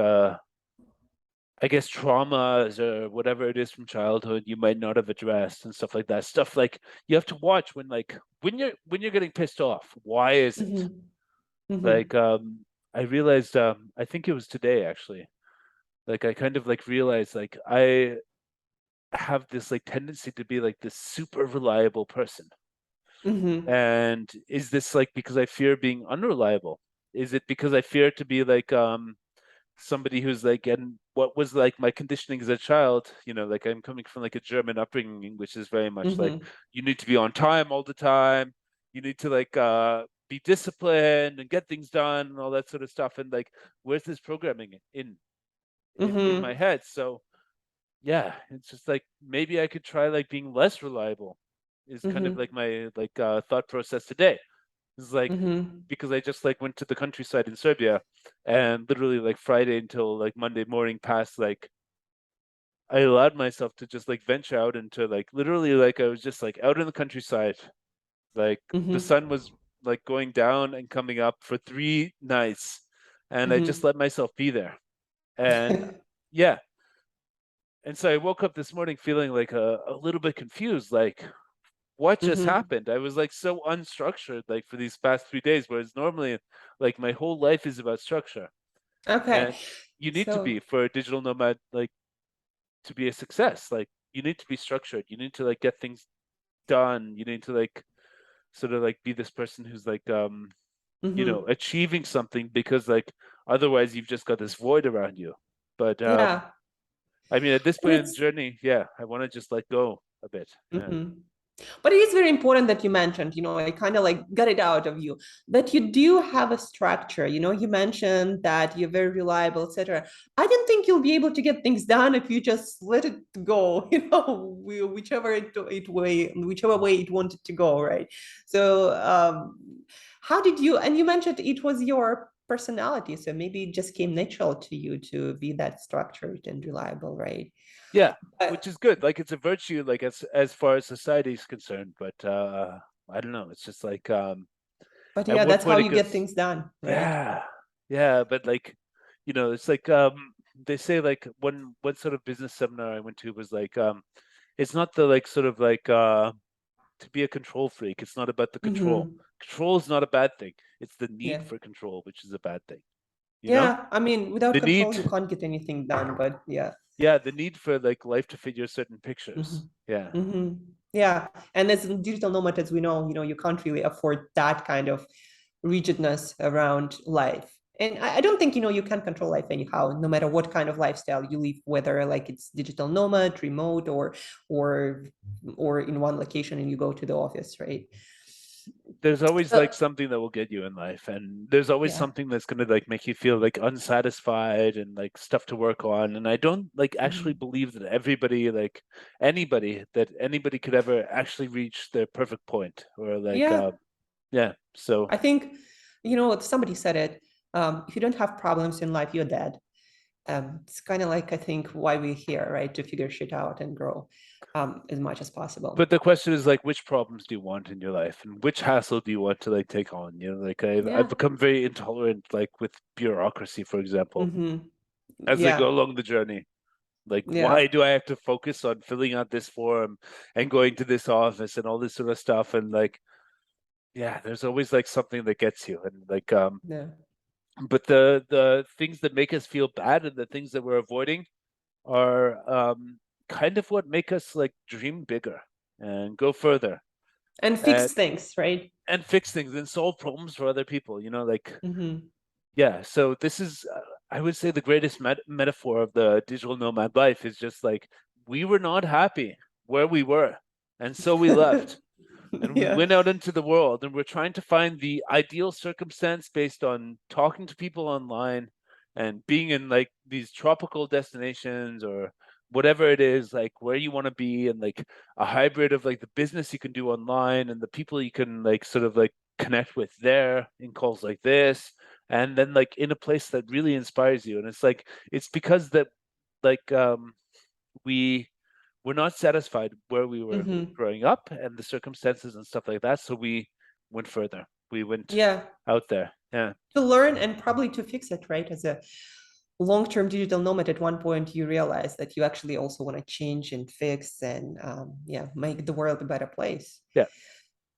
I guess traumas or whatever it is from childhood you might not have addressed and stuff like that. Stuff like you have to watch when like when you're getting pissed off. Why is it? mhm, mhm, Like I realized I think it was today actually. Like I kind of like realized like I have this like tendency to be like this super reliable person. mhm, And is this like because I fear being unreliable? Is it because I fear to be like somebody who's like, and what was like my conditioning as a child, like I'm coming from like a German upbringing, which is very much like mhm, you need to be on time all the time. You need to like be disciplined and get things done and all that sort of stuff. And like, where's this programming in my mhm, head? So yeah, it's just like maybe I could try like being less reliable is kind of mhm, like my like thought process today. It's like mhm, because I just like went to the countryside in Serbia and literally like Friday until like Monday morning past, like I allowed myself to just like venture out into like literally like I was just like out in the countryside. Like the mhm, sun was like going down and coming up for 3 nights and I just mhm. let myself be there. And yeah. And so I woke up this morning feeling like a little bit confused, like what just Mhm. happened? I was like so unstructured like for these past 3 days, whereas normally like my whole life is about structure. Okay. And you need to be So, for a digital nomad, like to be a success. Like you need to be structured. You need to like get things done. You need to like sort of like be this person who's like mhm. achieving something because like otherwise you've just got this void around you. But Yeah. I mean at this And point in the it's journey, yeah, I want to just let go a bit. And mhm. But it is very important that you mentioned, I kind of like got it out of you, that you do have a structure. You mentioned that you're very reliable, etc. I didn't think you'll be able to get things done if you just let it go, whichever way it wanted to go, right? So, how did you, and you mentioned it was your personality. So maybe it just came natural to you to be that structured and reliable, right? Yeah, But which is good. Like it's a virtue, like as far as society is concerned. But I don't know. It's just like at yeah, what that's how point it you get goes. things done, right? Yeah, yeah. But like, it's like they say like one sort of business seminar I went to was like it's not the like sort of like to be a control freak. It's not about the control. Hmm. Control is not a bad thing. It's the need Yeah. for control, which is a bad thing. You know? Yeah. I mean, without The control, you need, can't get anything done, but yeah. yeah, the need for like life to fit your certain pictures. Hmm. Yeah. Hmm. Yeah. And as a digital nomad, as we know, you can't really afford that kind of rigidness around life. And I don't think, you can control life anyhow, no matter what kind of lifestyle you live, whether like it's digital nomad, remote, or or in one location and you go to the office, right? There's always like So something that will get you in life, and there's always yeah. something that's going to like make you feel like unsatisfied and like stuff to work on. And I don't like actually Mhm. believe that everybody, like anybody could ever actually reach their perfect point or like Yeah. yeah. So I think, somebody said it. If you don't have problems in life, you're dead. It's kind of like I think why we're here, right? To figure shit out and grow as much as possible. but the question is like which problems do you want in your life and which hassle do you want to like take on? Like I've Yeah. become very intolerant like with bureaucracy, for example, Hmm. as I go Yeah. along the journey. Like, Yeah. why do I have to focus on filling out this form and going to this office and all this sort of stuff? And like, yeah, there's always like something that gets you. And like, Yeah. but the things that make us feel bad and the things that we're avoiding are kind of what make us like dream bigger and go further And and fix things, right? fix things and solve problems for other people. Like, Hmm. yeah. So this is, I would say, the greatest metaphor of the digital nomad life is just like we were not happy where we were, and so we left and we Yeah. went out into the world and we're trying to find the ideal circumstance based on talking to people online and being in like these tropical destinations or whatever it is, like where you want to be, and like a hybrid of like the business you can do online and the people you can like sort of like connect with there in calls like this, and then like in a place that really inspires you. And it's like it's because that like we were not satisfied where we were Hmm. growing up and the circumstances and stuff like that. So we went further. We went Yeah. out there. Yeah. To learn and probably to fix it, right? As a long-term digital nomad, at one point you realize that you actually also want to change and fix and yeah, make the world a better place. Yeah.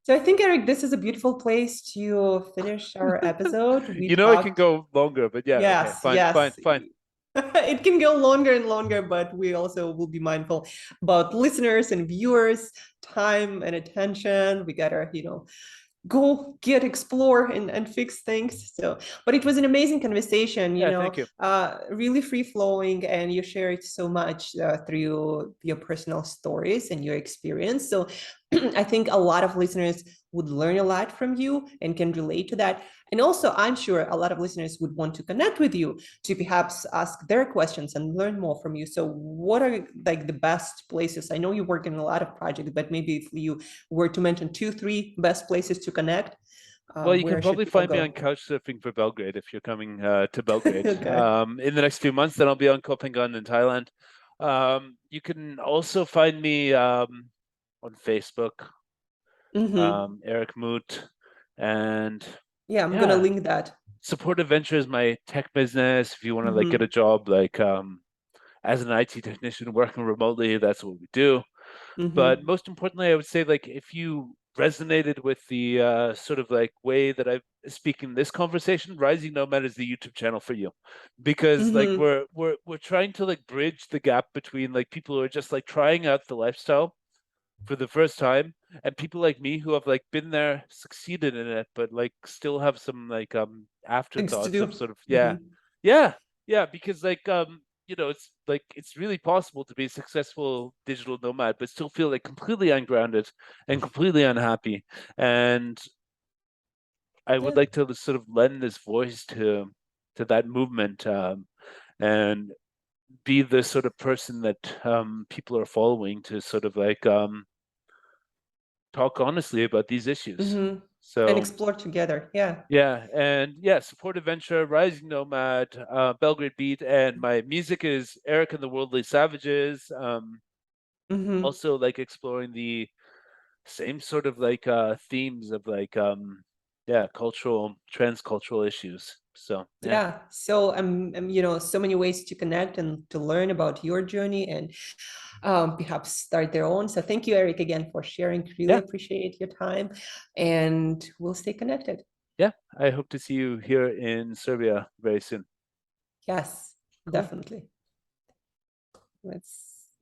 So I think, Eric, this is a beautiful place to finish our episode. We It can talked, go longer, but yeah, okay, yes, fine, fine, yes. fine. It can go longer and longer, but we also will be mindful about listeners and viewers' time and attention. We gotta, go get explore and fix things. So but it was an amazing conversation, Yeah, thank you. really free flowing, and you shared so much through your personal stories and your experience. So I think a lot of listeners would learn a lot from you and can relate to that. And also, I'm sure a lot of listeners would want to connect with you to perhaps ask their questions and learn more from you. So what are like the best places? I know you work in a lot of projects, but maybe if you were to mention 2, 3 best places to connect, Well, you can where should probably people find me on go? Couch Surfing for Belgrade if you're coming to Belgrade Okay. in the next few months. Then I'll be on Kopangan in Thailand. You can also find me on Facebook, Hmm. Erik Mut, and Yeah, I'm gonna yeah, link that. Support Adventure is my tech business. If you want to like get a Hmm. job like as an IT technician working remotely, that's what we do. But Hmm. most importantly, I would say like if you resonated with the sort of like way that I'm speaking this conversation, Rising Nomad is the YouTube channel for you, because like Hmm. we're trying to like bridge the gap between like people who are just like trying out the lifestyle for the first time and people like me who have like been there, succeeded in it, but like still have some like Things to afterthoughts of do. sort of Hmm. yeah, yeah, because like it's like it's really possible to be a successful digital nomad but still feel like completely ungrounded and completely unhappy. And I would Yeah. like to sort of lend this voice to that movement, and be the sort of person that people are following to sort of like talk honestly about these issues. Hmm. And So explore together. Yeah. yeah, and yeah, Support Adventure, Rising Nomad, Belgrade Beat, and my music is Erik and the Worldly Savages. Hmm. Also like exploring the same sort of like themes of like yeah, cultural, transcultural issues. So yeah. Yeah. So you know, so many ways to connect and to learn about your journey and perhaps start their own. So thank you, Erik, again for sharing. Really Yeah, appreciate your time, and we'll stay connected. yeah. I hope to see you here in Serbia very soon. Yes, Cool. definitely. Let's